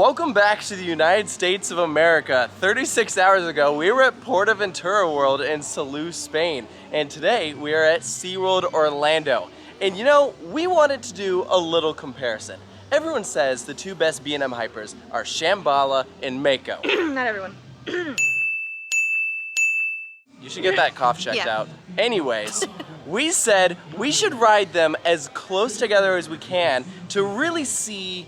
Welcome back to the United States of America. 36 hours ago, we were at PortAventura World in Salou, Spain. And today, we are at SeaWorld Orlando. And you know, we wanted to do a little comparison. Everyone says the two best B&M hypers are Shambhala and Mako. Not everyone. You should get that cough checked out. Anyways, we said we should ride them as close together as we can to really see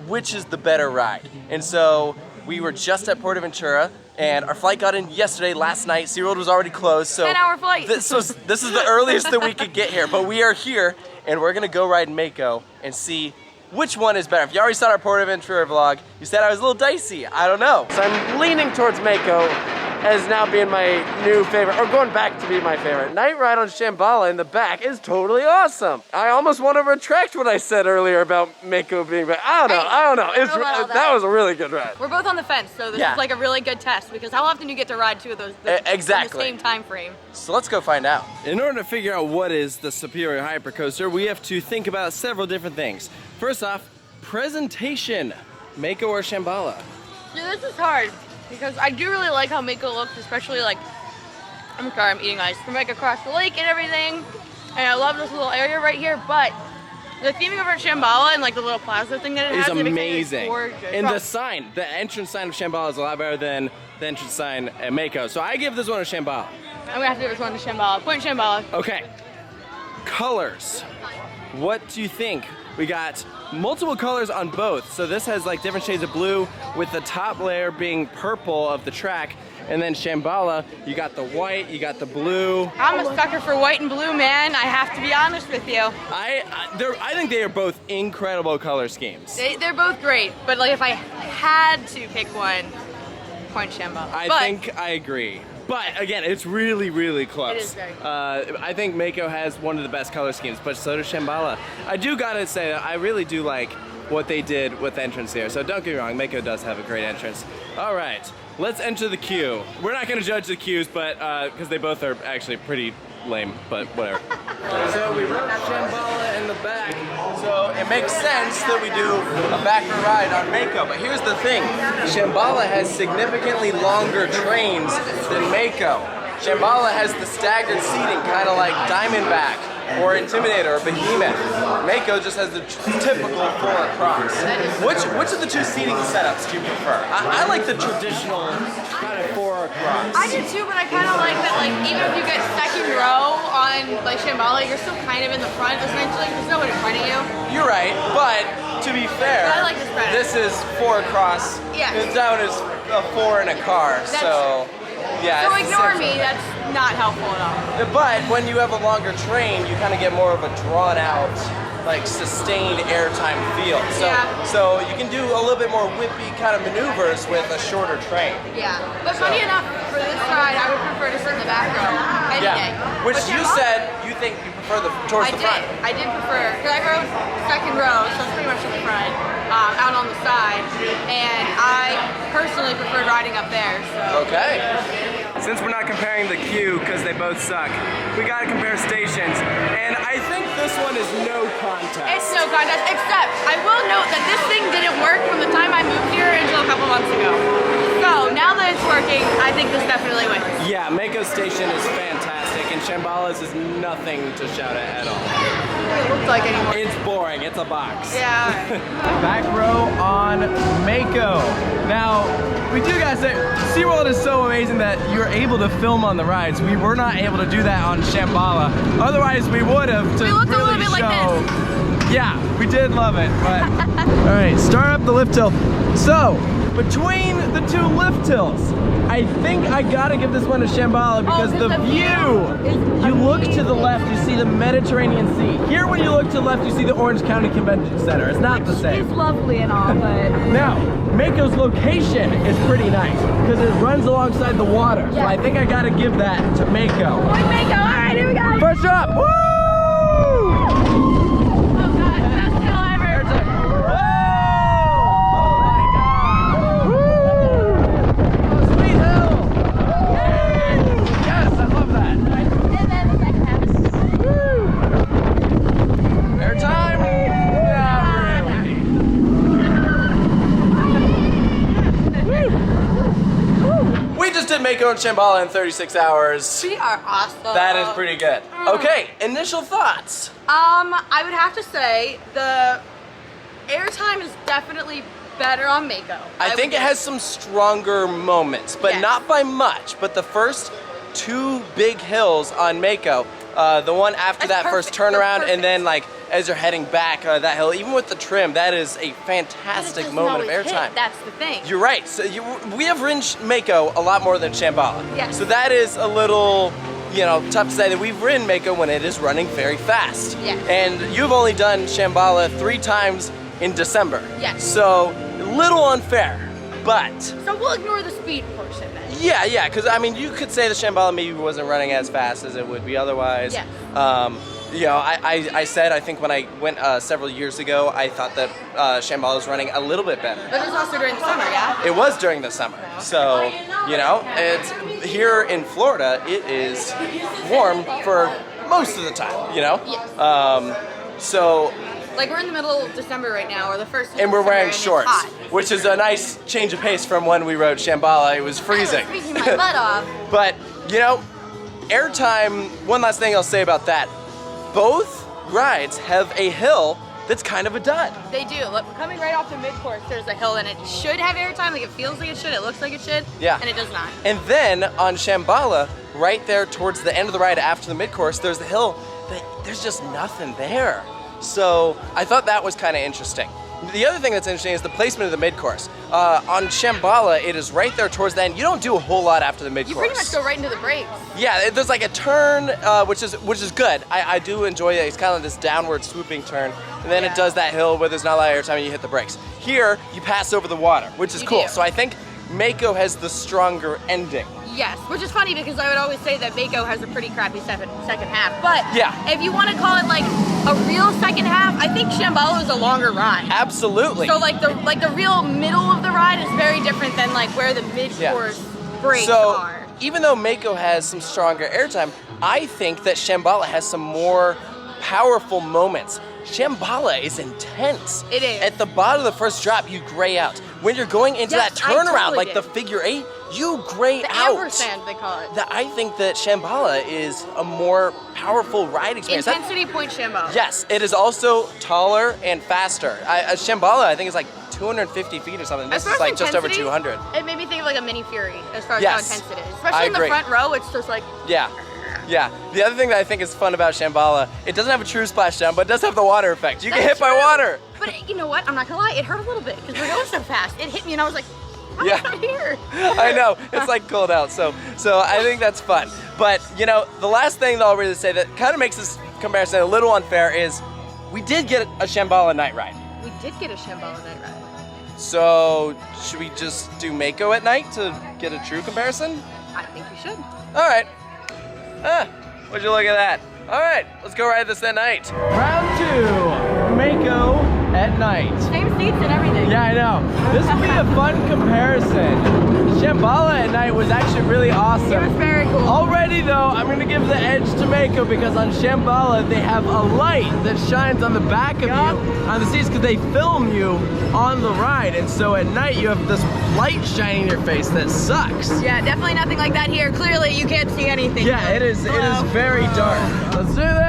which is the better ride. And so we were just at PortAventura and our flight got in yesterday, last night. SeaWorld was already closed. So 10-hour flight. This is the earliest that we could get here, but we are here and we're gonna go ride Mako and see which one is better. If you already saw our PortAventura vlog, you said I was a little dicey. I don't know. So I'm leaning towards Mako as now being my new favorite, or going back to be my favorite. Night ride on Shambhala in the back is totally awesome. I almost want to retract what I said earlier about Mako being better. I don't know. That was a really good ride. We're both on the fence, so this is like a really good test because how often do you get to ride two of those exactly in the same time frame? So let's go find out. In order to figure out what is the superior hypercoaster, we have to think about several different things. First off, presentation. Mako or Shambhala? Yeah, this is hard. Because I do really like how Mako looks, especially like, I'm sorry, I'm eating ice, from like across the lake and everything. And I love this little area right here, but the theming over at Shambhala and like the little plaza thing that it has, amazing. It gorgeous. And the sign, the entrance sign of Shambhala is a lot better than the entrance sign at Mako. So I give this one a Shambhala. I'm gonna have to give this one to Shambhala. Point Shambhala. Okay. Colors. What do you think? We got multiple colors on both. So this has like different shades of blue with the top layer being purple of the track. And then Shambhala, you got the white, you got the blue. I'm a sucker for white and blue, man. I have to be honest with you. I think they are both incredible color schemes. They're both great, but like if I had to pick one, point Shambhala. I think I agree. But again, it's really, really close. It is very close. I think Mako has one of the best color schemes, but so does Shambhala. I do gotta say that I really do like what they did with the entrance here. So don't get me wrong, Mako does have a great entrance. All right, let's enter the queue. We're not gonna judge the queues, but because they both are actually pretty lame, but whatever. So we wrote Shambhala in the back, so it makes sense that we do a backer ride on Mako. But here's the thing, Shambhala has significantly longer trains than Mako. Shambhala has the staggered seating, kind of like Diamondback or Intimidator or Behemoth. Mako just has the typical 4 across. Which of the two seating setups do you prefer? I like the traditional kind of 4 across. I do too, but I kind of like that, like, even if you get second row on like Shambhala, you're still kind of in the front essentially. There's no one in front of you. You're right, but to be fair, I like this better. This is 4 across, yeah. And that one is a 4 in a car, so yeah. So ignore me, that's not helpful at all. But when you have a longer train, you kind of get more of a drawn out, like sustained airtime feel. So you can do a little bit more whippy kind of maneuvers with a shorter train. Yeah, but funny enough, for this ride, I would prefer to sit in the back row any day. Which you said you think you prefer towards the front. I did prefer, because I rode second row, so it's pretty much in the front, out on the side, and I personally prefer riding up there. So. Okay. Since we're not comparing the queue because they both suck, we gotta compare stations, and I think this one is no contest. It's no contest, except I will note that this thing didn't work from the time I moved here until a couple months ago. So now that it's working, I think this definitely wins. Yeah, Mako's station is fantastic, and Shambhala's is nothing to shout at all. It looks like anymore. It's boring, it's a box. Yeah. Back row on Mako. Now, we do gotta say, SeaWorld is so amazing that you're able to film on the rides. We were not able to do that on Shambhala. Otherwise, we would have to looked really a little bit like this. Yeah, we did love it, but. All right, start up the lift hill. So, between the two lift hills, I think I gotta give this one to Shambhala because the view, you look to the left, you see the Mediterranean Sea. Here when you look to the left, you see the Orange County Convention Center. It's not the same. It's lovely and all, but... Now, Mako's location is pretty nice because it runs alongside the water. So I think I gotta give that to Mako. Point Mako, all right, here we go. First up, woo! doing Shambhala in 36 hours. We are awesome. That is pretty good. Okay, initial thoughts. I would have to say the airtime is definitely better on Mako. I think it has some stronger moments, but Yes. not by much. But the first 2 big hills on Mako, the one after That's that first perfect. They're turnaround, and then perfect. like as you're heading back that hill, even with the trim, that is a fantastic moment of airtime. That's the thing. You're right. So we have ridden Mako a lot more than Shambhala. Yes. So that is a little, you know, tough to say that we've ridden Mako when it is running very fast. Yes. And you've only done Shambhala 3 times in December. Yes. So a little unfair, but So we'll ignore the speed portion then. yeah, because I mean, you could say the Shambhala maybe wasn't running as fast as it would be otherwise. Yes. You know, I said, I think when I went several years ago, I thought that Shambhala was running a little bit better. But it's also during the summer, yeah? It was during the summer. So, you know, it's here in Florida, it is warm for most of the time, you know? Yes. So, Like we're in the middle of December right now, or the first and we're wearing and it's shorts, hot. which is a nice change of pace from when we rode Shambhala. It was freezing. I was freezing my butt off. But, you know, airtime, one last thing I'll say about that. Both rides have a hill that's kind of a dud. They do. Look, coming right off the mid-course, there's a hill, and it should have airtime. Like it feels like it should. It looks like it should. Yeah. And it does not. And then on Shambhala, right there towards the end of the ride after the mid-course, there's the hill that there's just nothing there. So I thought that was kind of interesting. The other thing that's interesting is the placement of the mid-course. On Shambhala, it is right there towards the end. You don't do a whole lot after the mid-course. You pretty much go right into the brakes. Yeah, there's like a turn, which is good. I do enjoy it. It's kind of this downward swooping turn, and then it does that hill where there's not a lot of airtime and you hit the brakes. Here, you pass over the water, which is cool. do. So I think Mako has the stronger ending. Yes, which is funny because I would always say that Mako has a pretty crappy second half. But Yeah. if you want to call it like a real second half, I think Shambhala is a longer ride. Absolutely. So like the real middle of the ride is very different than like where the mid-course brakes So are. even though Mako has some stronger airtime, I think that Shambhala has some more powerful moments. Shambhala is intense. It is. At the bottom of the first drop, you gray out. When you're going into Yes, that I turnaround, totally like the did. figure 8, you gray The out. ampersand, they call it. I think that Shambhala is a more powerful ride experience. Intensity point Shambhala. Yes, it is also taller and faster. Shambhala, I think, is like 250 feet or something. This As far is as like just over intensity, 200. It made me think of like a mini Fury as far as Yes. how intense it is. I Especially in the agree. front row, it's just like, Yeah. Yeah. The other thing that I think is fun about Shambhala, it doesn't have a true splashdown, but it does have the water effect. You get That's hit by true. water. But you know what? I'm not gonna lie, it hurt a little bit because we're going so fast. It hit me and I was like, I'm Yeah. not here. I know, it's like cold out, so I think that's fun. But, you know, the last thing that I'll really say that kind of makes this comparison a little unfair is we did get a Shambhala night ride. We did get a Shambhala night ride. So should we just do Mako at night to get a true comparison? I think we should. All right. Would you look at that? All right, let's go ride this at night. Round 2, Mako at night. Same seats and everything. Yeah, I know. This will be a fun comparison. Shambhala at night was actually really awesome. It was very cool. Already though, I'm gonna give the edge to Mako because on Shambhala they have a light that shines on the back of you, on the seats, because they film you on the ride. And so at night you have this light shining in your face that sucks. Yeah, definitely nothing like that here. Clearly you can't see anything. Yeah, it is very dark. Let's do this!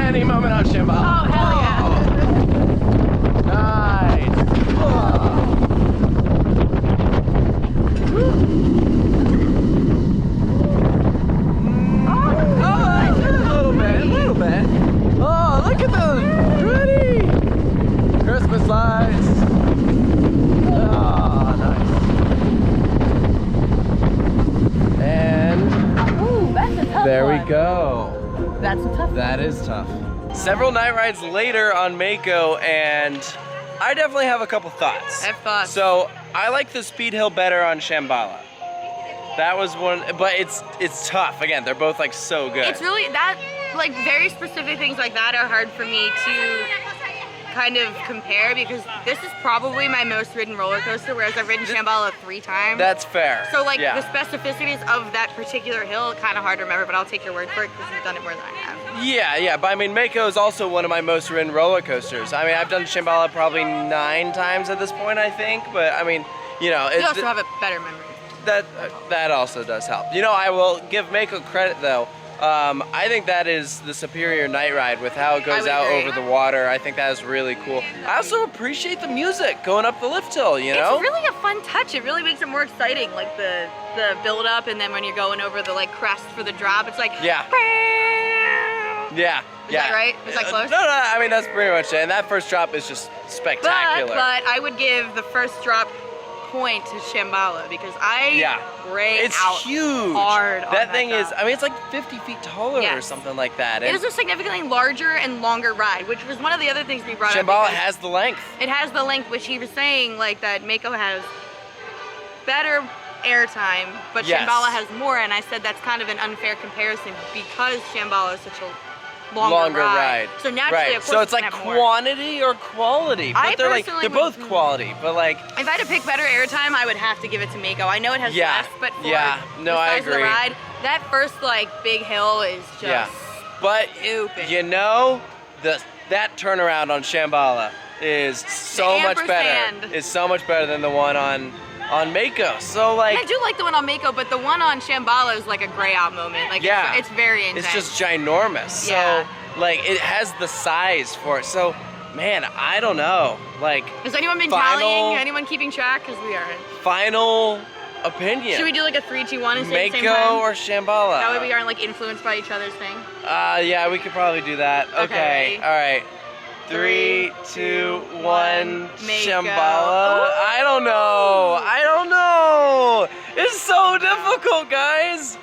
Any moment on Shambhala. Oh, hell yeah. Nice. A little bit. Oh, look at those pretty Christmas lights. Oh, nice. And Ooh, that's a tough there one. we go. That's a tough That is tough. Several night rides later on Mako, and I definitely have a couple thoughts. I have thoughts. So I like the speed hill better on Shambhala. That was one, but it's tough. Again, they're both like so good. It's really that, like very specific things like that are hard for me to kind of compare because this is probably my most ridden roller coaster, whereas I've ridden Shambhala 3 times. That's fair. So like yeah. the specificities of that particular hill, kind of hard to remember, but I'll take your word for it because you've done it more than I have. Yeah, but I mean, Mako is also one of my most ridden roller coasters. I mean, I've done Shambhala probably 9 times at this point, I think, but I mean, you know. You also have a better memory. That also does help. You know, I will give Mako credit though. I think that is the superior night ride with how it goes out over the water. I think that is really cool. I also appreciate the music going up the lift hill, you know? It's really a fun touch. It really makes it more exciting, like the build up, and then when you're going over the like crest for the drop, it's like Yeah. Is that right? Is that close? No, I mean, that's pretty much it. And that first drop is just spectacular. But I would give the first drop point to Shambhala because I it's out huge. Hard on that thing drop. is, I mean, it's like 50 feet taller or something like that. It is a significantly larger and longer ride, which was one of the other things we brought up. Shambhala has the length. It has the length, which he was saying, like that Mako has better airtime, but Shambhala has more, and I said that's kind of an unfair comparison because Shambhala is such a longer ride. So naturally, of course, so it's like quantity or quality, but they're both quality. But like, if I had to pick better airtime, I would have to give it to Mako. I know it has less, but for the size of the ride, that first like big hill is just but stupid. You know, that turnaround on Shambhala is so much better. Is so much better than the one on Mako. So like, and I do like the one on Mako, but the one on Shambhala is like a gray out moment. Like it's very intense. It's just ginormous. Yeah. So like, it has the size for it. So man, I don't know. Like, has anyone been tallying? Anyone keeping track? Because we aren't. Final opinion. Should we do like a 3, 2, 1 and say the same time? Mako or Shambhala? That way we aren't like influenced by each other's thing. Yeah, we could probably do that. Okay. All right. 3, 2, 1, Mako. Shambhala. I don't know. It's so difficult, guys.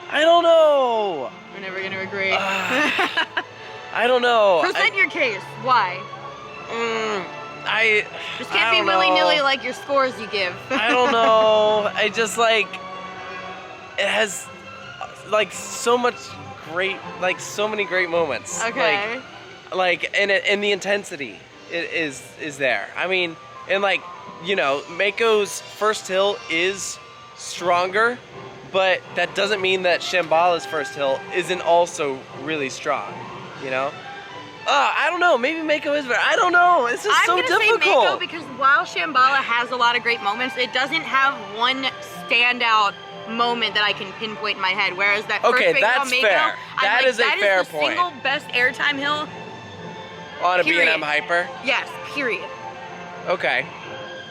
I don't know. We're never gonna agree. I don't know. Present your case. Why? I just can't be willy-nilly like your scores you give. I don't know. I just like, it has like so much great, like so many great moments. Okay. Like and the intensity is there. I mean, and like, you know, Mako's first hill is stronger, but that doesn't mean that Shambhala's first hill isn't also really strong, you know? I don't know, maybe Mako is better. I don't know, this is so difficult. I'm gonna say Mako because while Shambhala has a lot of great moments, it doesn't have one standout moment that I can pinpoint in my head, whereas that first big hill Mako, fair. That is a fair point. That is the single best airtime hill. On a B&M Hyper? Yes, period. Okay.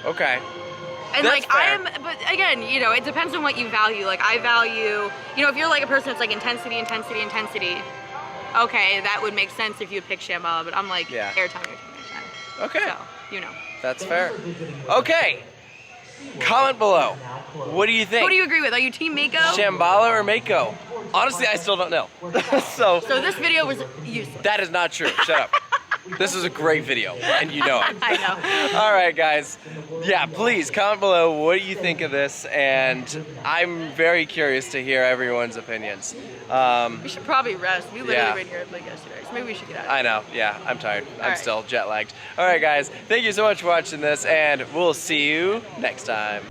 And that's like fair. But again, you know, it depends on what you value. Like I value, you know, if you're like a person that's like intensity, okay, that would make sense if you pick Shambhala, but I'm like airtime. Okay. So, you know. That's fair. Okay. Comment below. What do you think? Who do you agree with? Are you team Mako? Shambhala or Mako? Honestly, I still don't know. So this video was useless. That is not true. Shut up. This is a great video, and you know it. I know. All right, guys. Yeah, please comment below what do you think of this, and I'm very curious to hear everyone's opinions. We should probably rest. We literally were in Europe like yesterday, so maybe we should get out of here. I know. Yeah, I'm tired. I'm still jet lagged. All right, guys. Thank you so much for watching this, and we'll see you next time.